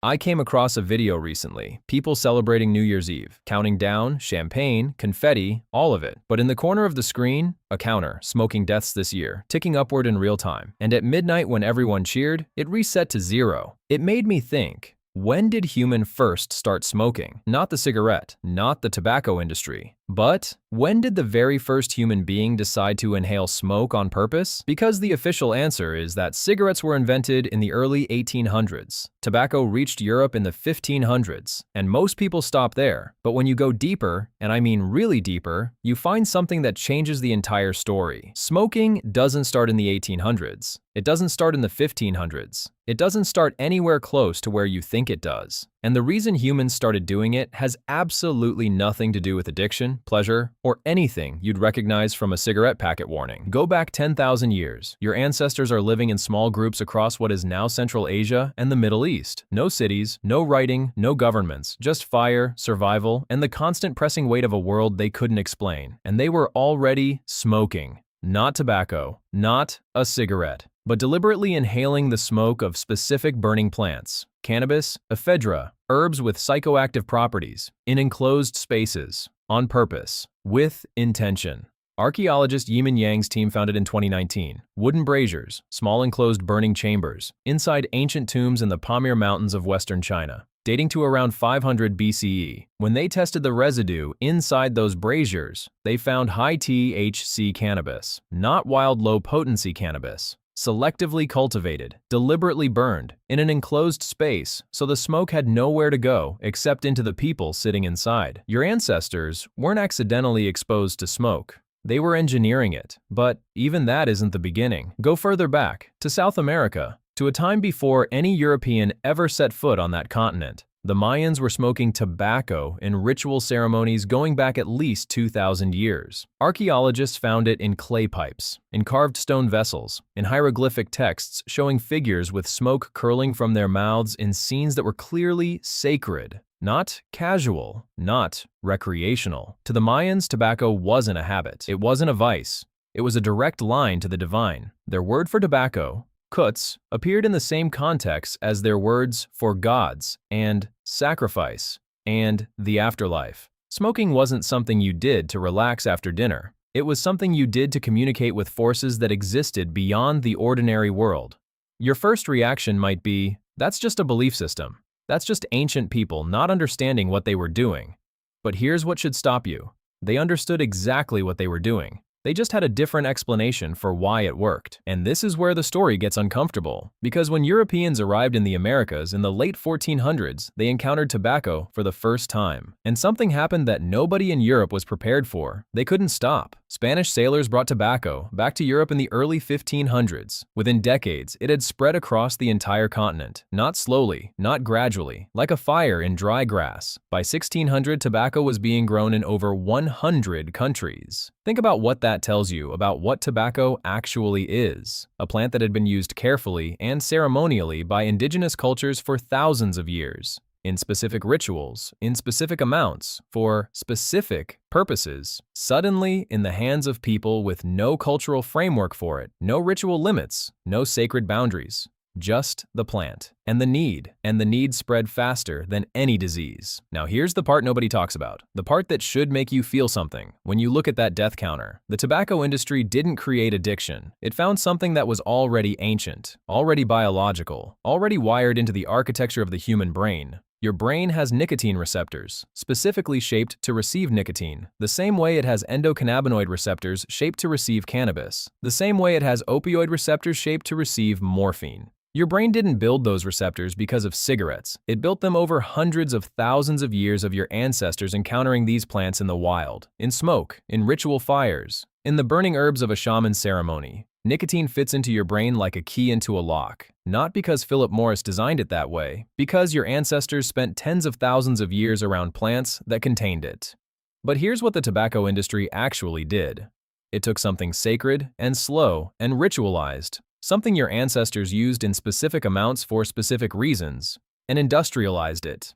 I came across a video recently, people celebrating New Year's Eve, counting down, champagne, confetti, all of it. But in the corner of the screen, a counter, smoking deaths this year, ticking upward in real time. And at midnight when everyone cheered, it reset to 0. It made me think, when did human first start smoking? Not the cigarette, not the tobacco industry. But when did the very first human being decide to inhale smoke on purpose? Because the official answer is that cigarettes were invented in the early 1800s. Tobacco reached Europe in the 1500s, and most people stop there. But when you go deeper, and I mean really deeper, you find something that changes the entire story. Smoking doesn't start in the 1800s. It doesn't start in the 1500s. It doesn't start anywhere close to where you think it does. And the reason humans started doing it has absolutely nothing to do with addiction, pleasure, or anything you'd recognize from a cigarette packet warning. Go back 10,000 years. Your ancestors are living in small groups across what is now Central Asia and the Middle East. No cities, no writing, no governments, just fire, survival, and the constant pressing weight of a world they couldn't explain. And they were already smoking. Not tobacco, not a cigarette, but deliberately inhaling the smoke of specific burning plants, cannabis, ephedra, herbs with psychoactive properties, in enclosed spaces, on purpose, with intention. Archaeologist Yimin Yang's team found it in 2019. Wooden braziers, small enclosed burning chambers, inside ancient tombs in the Pamir Mountains of western China, dating to around 500 BCE. When they tested the residue inside those braziers, they found high THC cannabis, not wild low-potency cannabis. Selectively cultivated, deliberately burned, in an enclosed space, so the smoke had nowhere to go except into the people sitting inside. Your ancestors weren't accidentally exposed to smoke. They were engineering it, but even that isn't the beginning. Go further back, to South America, to a time before any European ever set foot on that continent. The Mayans were smoking tobacco in ritual ceremonies going back at least 2,000 years. Archaeologists found it in clay pipes, in carved stone vessels, in hieroglyphic texts showing figures with smoke curling from their mouths in scenes that were clearly sacred, not casual, not recreational. To the Mayans, tobacco wasn't a habit. It wasn't a vice. It was a direct line to the divine. Their word for tobacco, Kuts, appeared in the same context as their words for gods and sacrifice and the afterlife. Smoking wasn't something you did to relax after dinner. It was something you did to communicate with forces that existed beyond the ordinary world. Your first reaction might be, that's just a belief system. That's just ancient people not understanding what they were doing. But here's what should stop you. They understood exactly what they were doing. They just had a different explanation for why it worked. And this is where the story gets uncomfortable. Because when Europeans arrived in the Americas in the late 1400s, they encountered tobacco for the first time. And something happened that nobody in Europe was prepared for. They couldn't stop. Spanish sailors brought tobacco back to Europe in the early 1500s. Within decades, it had spread across the entire continent. Not slowly, not gradually, like a fire in dry grass. By 1600, tobacco was being grown in over 100 countries. Think about what that tells you about what tobacco actually is. A plant that had been used carefully and ceremonially by indigenous cultures for thousands of years. In specific rituals, in specific amounts, for specific purposes, suddenly in the hands of people with no cultural framework for it, no ritual limits, no sacred boundaries, just the plant. And the need spread faster than any disease. Now here's the part nobody talks about, the part that should make you feel something. When you look at that death counter, the tobacco industry didn't create addiction. It found something that was already ancient, already biological, already wired into the architecture of the human brain. Your brain has nicotine receptors, specifically shaped to receive nicotine, the same way it has endocannabinoid receptors shaped to receive cannabis, the same way it has opioid receptors shaped to receive morphine. Your brain didn't build those receptors because of cigarettes. It built them over hundreds of thousands of years of your ancestors encountering these plants in the wild, in smoke, in ritual fires, in the burning herbs of a shaman ceremony. Nicotine fits into your brain like a key into a lock, not because Philip Morris designed it that way, because your ancestors spent tens of thousands of years around plants that contained it. But here's what the tobacco industry actually did. It took something sacred and slow and ritualized, something your ancestors used in specific amounts for specific reasons, and industrialized it.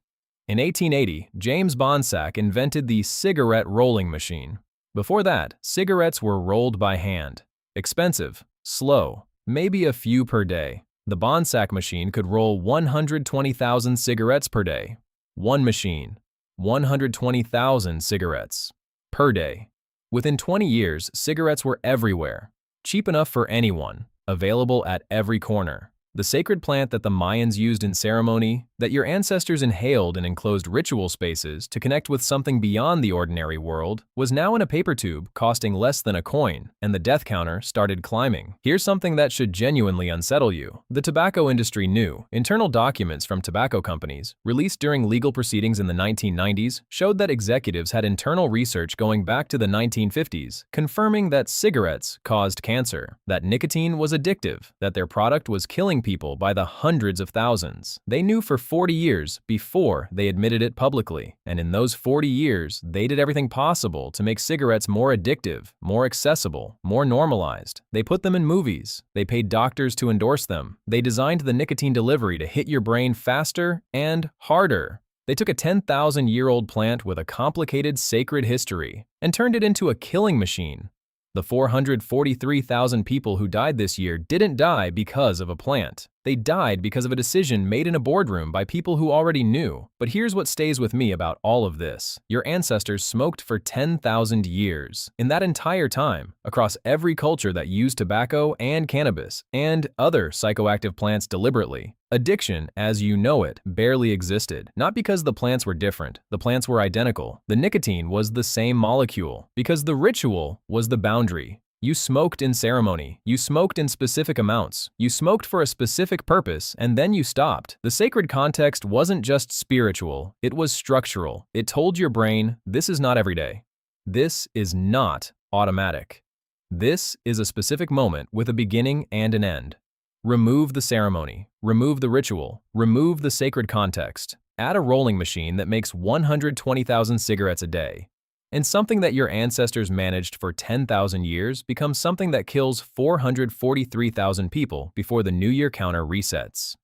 In 1880, James Bonsack invented the cigarette rolling machine. Before that, cigarettes were rolled by hand. Expensive, slow, maybe a few per day. The Bonsack machine could roll 120,000 cigarettes per day. One machine, 120,000 cigarettes per day. Within 20 years, cigarettes were everywhere, cheap enough for anyone, available at every corner. The sacred plant that the Mayans used in ceremony, that your ancestors inhaled in enclosed ritual spaces to connect with something beyond the ordinary world, was now in a paper tube costing less than a coin, and the death counter started climbing. Here's something that should genuinely unsettle you. The tobacco industry knew. Internal documents from tobacco companies, released during legal proceedings in the 1990s, showed that executives had internal research going back to the 1950s, confirming that cigarettes caused cancer, that nicotine was addictive, that their product was killing people by the hundreds of thousands. They knew for 40 years before they admitted it publicly, and in those 40 years, they did everything possible to make cigarettes more addictive, more accessible, more normalized. They put them in movies. They paid doctors to endorse them. They designed the nicotine delivery to hit your brain faster and harder. They took a 10,000-year-old plant with a complicated sacred history and turned it into a killing machine. The 443,000 people who died this year didn't die because of a plant. They died because of a decision made in a boardroom by people who already knew. But here's what stays with me about all of this. Your ancestors smoked for 10,000 years. In that entire time, across every culture that used tobacco and cannabis and other psychoactive plants deliberately, addiction, as you know it, barely existed. Not because the plants were different. The plants were identical. The nicotine was the same molecule. Because the ritual was the boundary. You smoked in ceremony. You smoked in specific amounts. You smoked for a specific purpose, and then you stopped. The sacred context wasn't just spiritual, it was structural. It told your brain, this is not every day. This is not automatic. This is a specific moment with a beginning and an end. Remove the ceremony. Remove the ritual. Remove the sacred context. Add a rolling machine that makes 120,000 cigarettes a day. And something that your ancestors managed for 10,000 years becomes something that kills 443,000 people before the New Year counter resets.